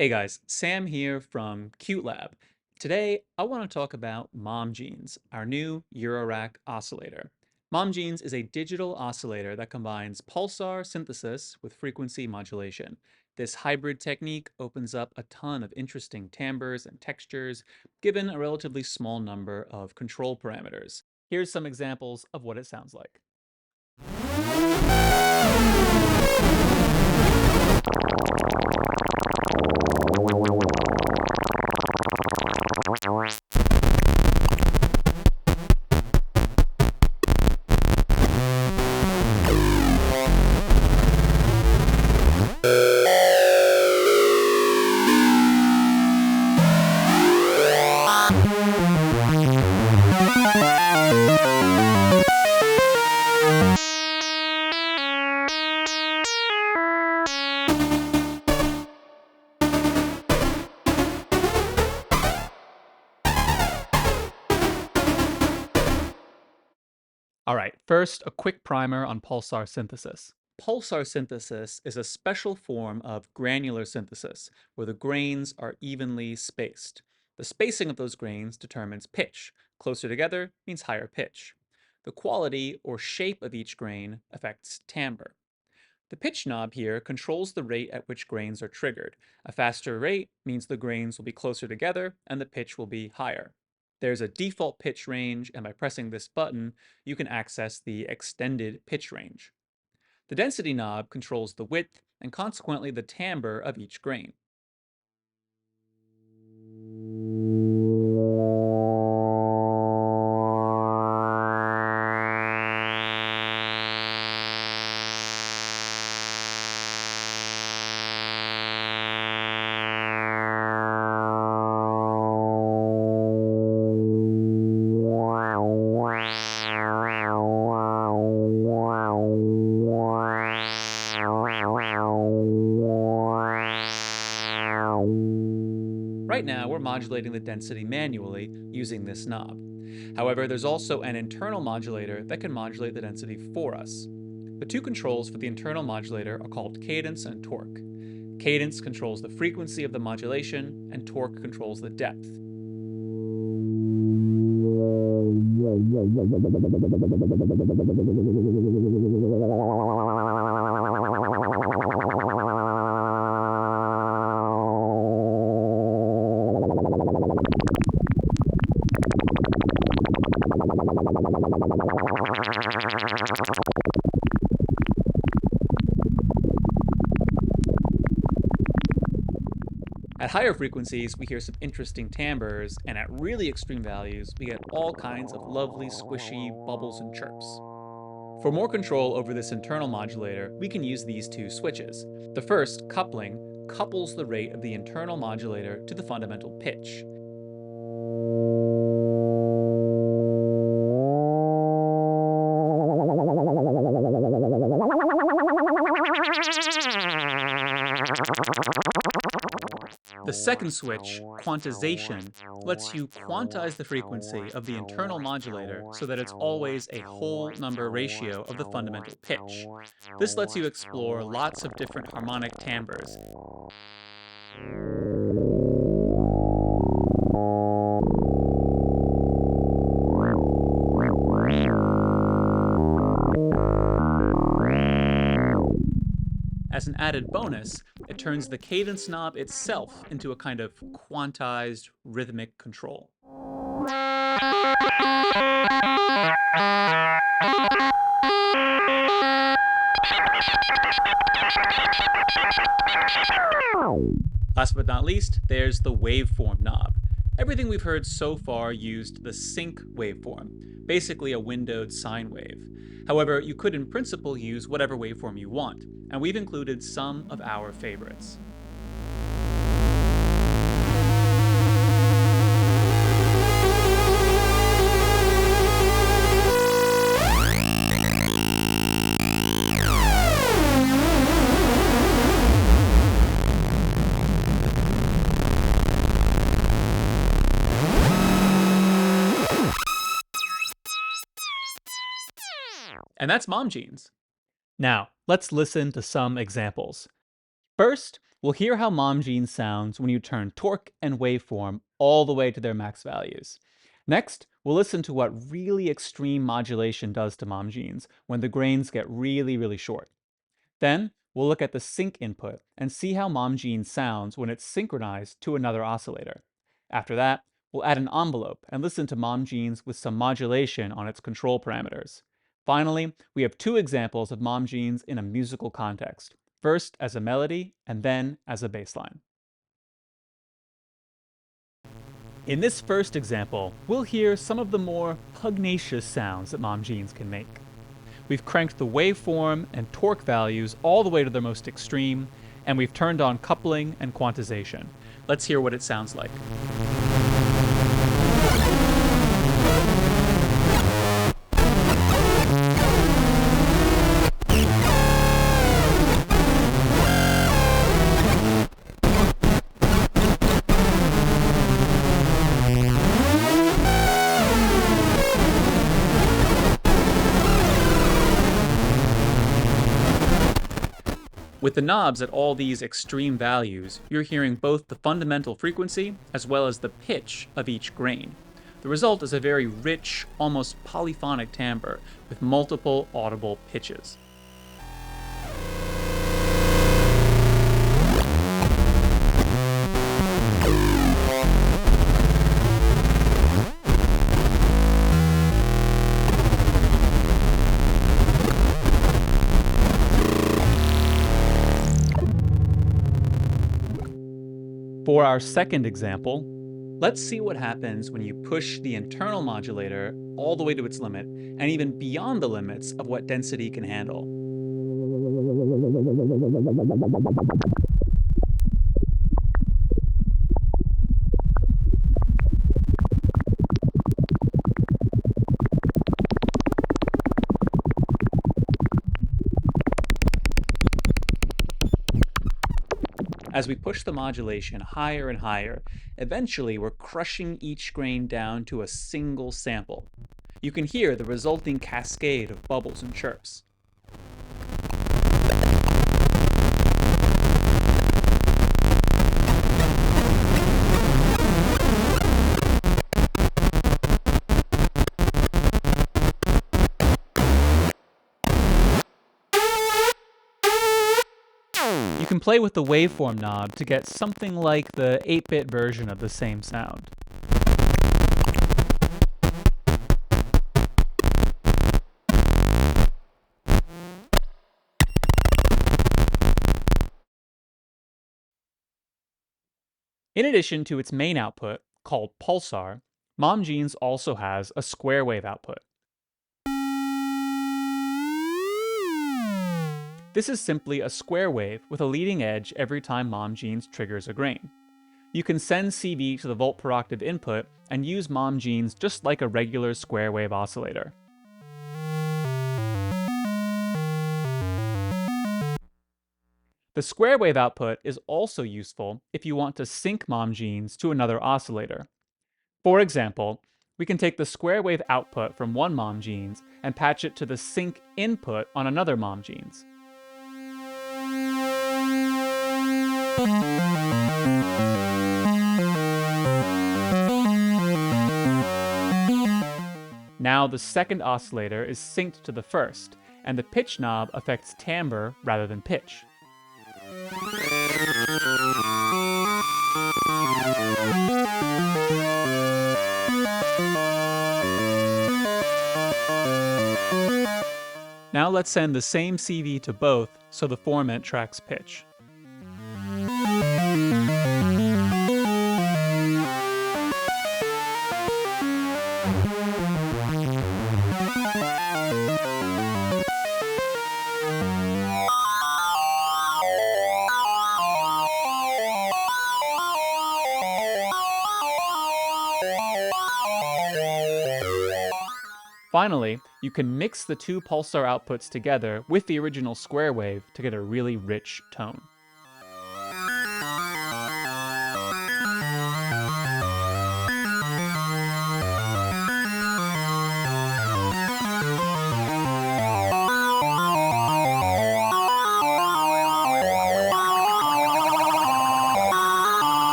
Hey guys, Sam here from QLab. Today, I want to talk about Momgenes, our new Eurorack oscillator. Momgenes is a digital oscillator that combines pulsar synthesis with frequency modulation. This hybrid technique opens up a ton of interesting timbres and textures, given a relatively small number of control parameters. Here's some examples of what it sounds like. All right, first, a quick primer on pulsar synthesis. Pulsar synthesis is a special form of granular synthesis where the grains are evenly spaced. The spacing of those grains determines pitch. Closer together means higher pitch. The quality or shape of each grain affects timbre. The pitch knob here controls the rate at which grains are triggered. A faster rate means the grains will be closer together and the pitch will be higher. There's a default pitch range, and by pressing this button, you can access the extended pitch range. The density knob controls the width and consequently the timbre of each grain. Right now, we're modulating the density manually using this knob. However, there's also an internal modulator that can modulate the density for us. The two controls for the internal modulator are called Cadence and Torque. Cadence controls the frequency of the modulation, and Torque controls the depth. At higher frequencies, we hear some interesting timbres, and at really extreme values, we get all kinds of lovely, squishy bubbles and chirps. For more control over this internal modulator, we can use these two switches. The first, coupling, couples the rate of the internal modulator to the fundamental pitch. The second switch, quantization, lets you quantize the frequency of the internal modulator so that it's always a whole number ratio of the fundamental pitch. This lets you explore lots of different harmonic timbres. As an added bonus, it turns the cadence knob itself into a kind of quantized rhythmic control. Last but not least, there's the waveform knob. Everything we've heard so far used the sync waveform, basically a windowed sine wave. However, you could in principle use whatever waveform you want, and we've included some of our favorites. And that's Momgenes. Now, let's listen to some examples. First, We'll hear how mom jeans sounds when you turn torque and waveform all the way to their max values. Next, we'll listen to what really extreme modulation does to mom jeans when the grains get really short. Then, we'll look at the sync input and see how mom jean sounds when it's synchronized to another oscillator. After that, we'll add an envelope and listen to mom jeans with some modulation on its control parameters. Finally, we have two examples of mom jeans in a musical context, first as a melody and then as a bassline. In this first example, we'll hear some of the more pugnacious sounds that mom jeans can make. We've cranked the waveform and torque values all the way to their most extreme, and we've turned on coupling and quantization. Let's hear what it sounds like. With the knobs at all these extreme values, you're hearing both the fundamental frequency as well as the pitch of each grain. The result is a very rich, almost polyphonic timbre with multiple audible pitches. For our second example, let's see what happens when you push the internal modulator all the way to its limit and even beyond the limits of what density can handle. As we push the modulation higher and higher, eventually we're crushing each grain down to a single sample. You can hear the resulting cascade of bubbles and chirps. You can play with the waveform knob to get something like the 8-bit version of the same sound. In addition to its main output, called pulsar, mom jeans also has a square wave output. This is simply a square wave with a leading edge every time mom jeans triggers a grain. You can send CV to the volt per octave input and use mom jeans just like a regular square wave oscillator. The square wave output is also useful if you want to sync mom jeans to another oscillator. For example, we can take the square wave output from one mom jeans and patch it to the sync input on another mom jeans. Now the second oscillator is synced to the first, and the pitch knob affects timbre rather than pitch. Now let's send the same CV to both so the formant tracks pitch. Finally, you can mix the two pulsar outputs together with the original square wave to get a really rich tone.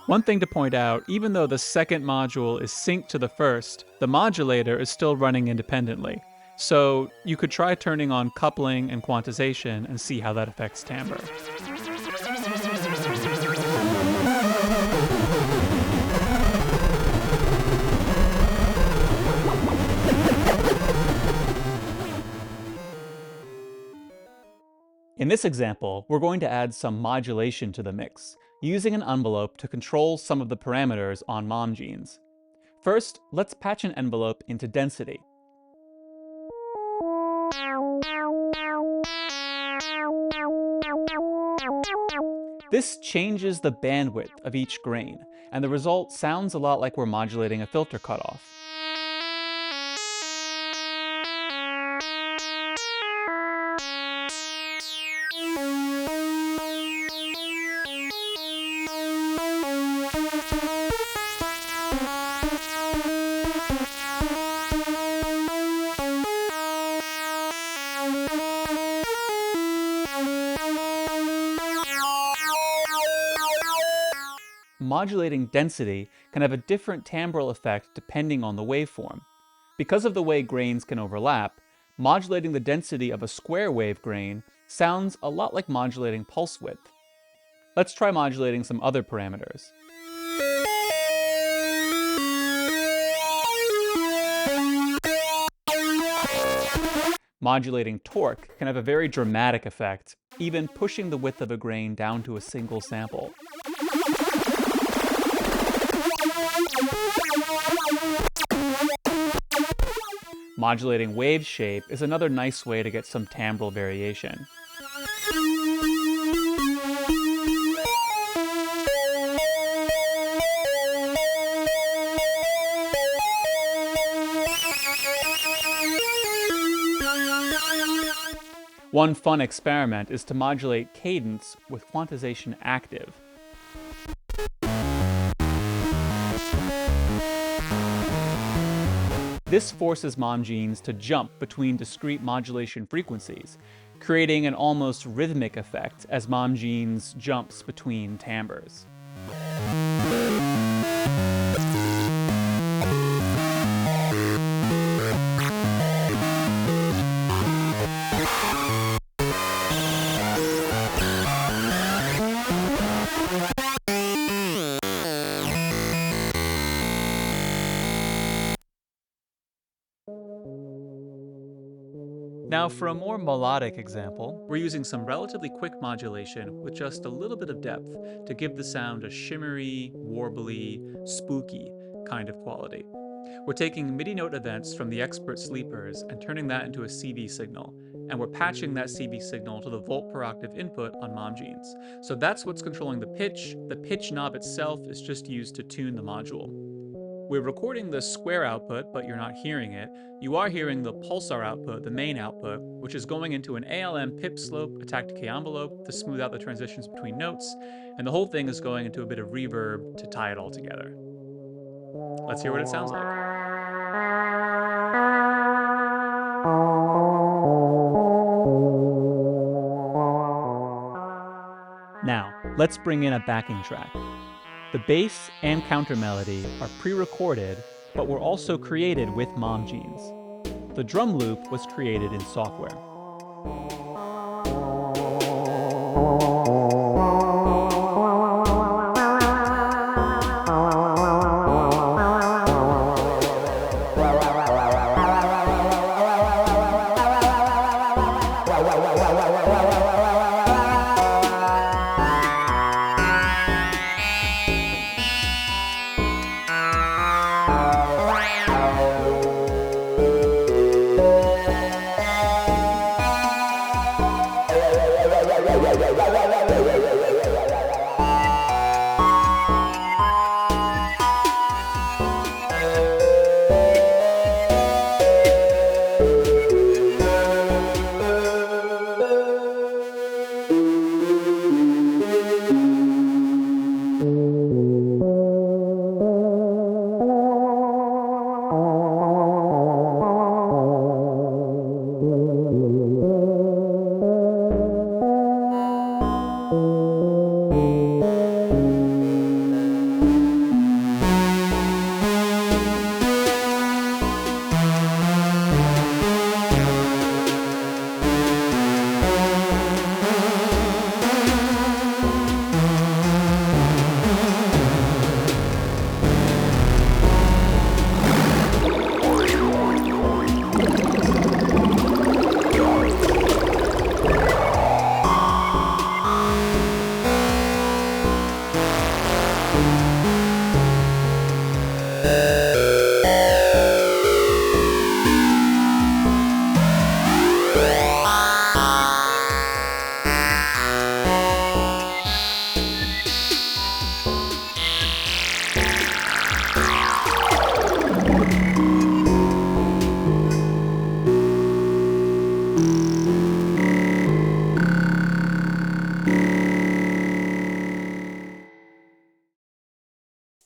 One thing to point out, even though the second module is synced to the first, the modulator is still running independently. So you could try turning on coupling and quantization and see how that affects timbre. In this example, we're going to add some modulation to the mix, using an envelope to control some of the parameters on mom genes. First, let's patch an envelope into density. This changes the bandwidth of each grain, and the result sounds a lot like we're modulating a filter cutoff. Modulating density can have a different timbral effect depending on the waveform. Because of the way grains can overlap, modulating the density of a square wave grain sounds a lot like modulating pulse width. Let's try modulating some other parameters. Modulating torque can have a very dramatic effect, even pushing the width of a grain down to a single sample. Modulating wave shape is another nice way to get some timbral variation. One fun experiment is to modulate cadence with quantization active. This forces mom genes to jump between discrete modulation frequencies, creating an almost rhythmic effect as mom genes jumps between timbres. Now for a more melodic example, we're using some relatively quick modulation with just a little bit of depth to give the sound a shimmery, warbly, spooky kind of quality. We're taking MIDI note events from the expert sleepers and turning that into a CV signal, and we're patching that CV signal to the volt per octave input on mom genes. So that's what's controlling the pitch knob itself is just used to tune the module. We're recording the square output, but you're not hearing it. You are hearing the pulsar output, the main output, which is going into an ALM pip slope attack decay envelope to smooth out the transitions between notes, and the whole thing is going into a bit of reverb to tie it all together. Let's hear what it sounds like. Now, let's bring in a backing track. The bass and counter melody are pre-recorded, but were also created with mom genes. The drum loop was created in software.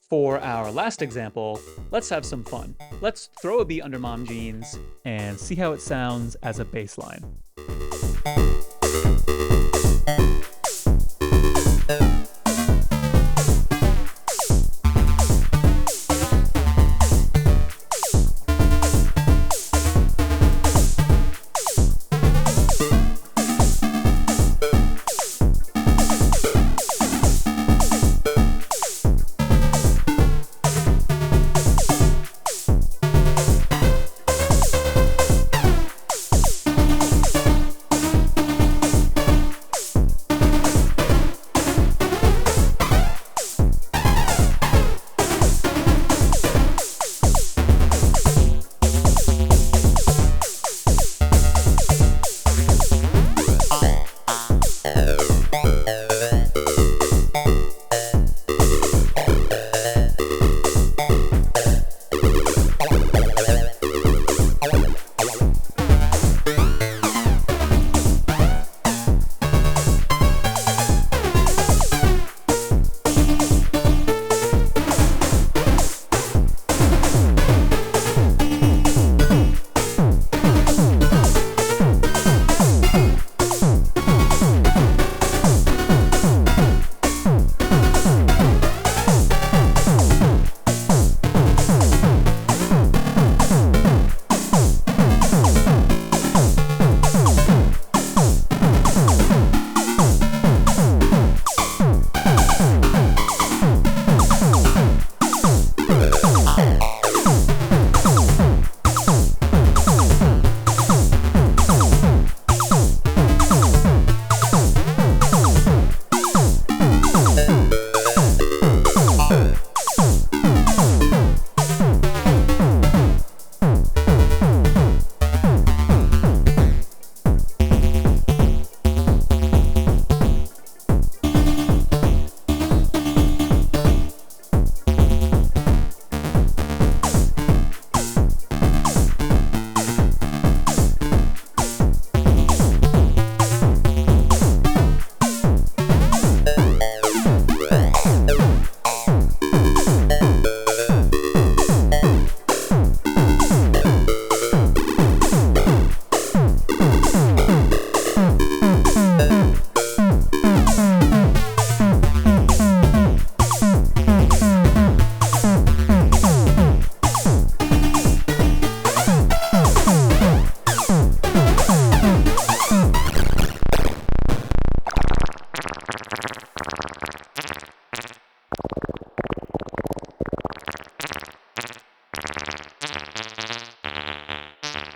For our last example, let's have some fun. Let's throw a beat under Mom Jeans and see how it sounds as a bass line.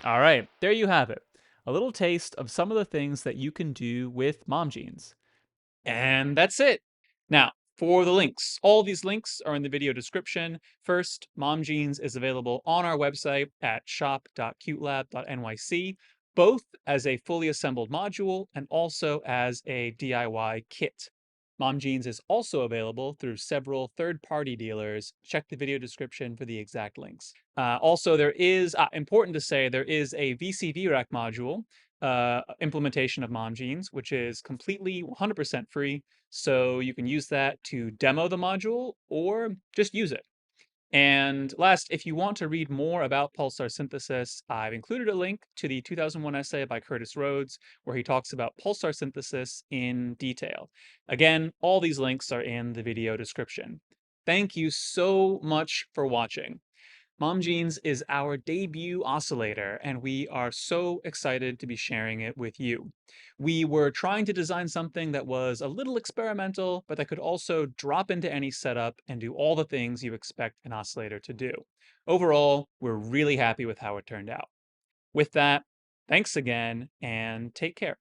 All right, there you have it. A little taste of some of the things that you can do with Mom Jeans. And that's it. Now, for the links, all these links are in the video description. First, Mom Jeans is available on our website at shop.cutelab.nyc, both as a fully assembled module and also as a DIY kit. Mom Jeans is also available through several third-party dealers. Check the video description for the exact links. Also, there is, important to say, there is a VCV rack module implementation of Mom Jeans, which is completely 100% free. So you can use that to demo the module or just use it. And last, if you want to read more about pulsar synthesis, I've included a link to the 2001 essay by Curtis Rhodes, where he talks about pulsar synthesis in detail. Again, all these links are in the video description. Thank you so much for watching. Mom Jeans is our debut oscillator, and we are so excited to be sharing it with you. We were trying to design something that was a little experimental, but that could also drop into any setup and do all the things you expect an oscillator to do. Overall, we're really happy with how it turned out. With that, thanks again, and take care.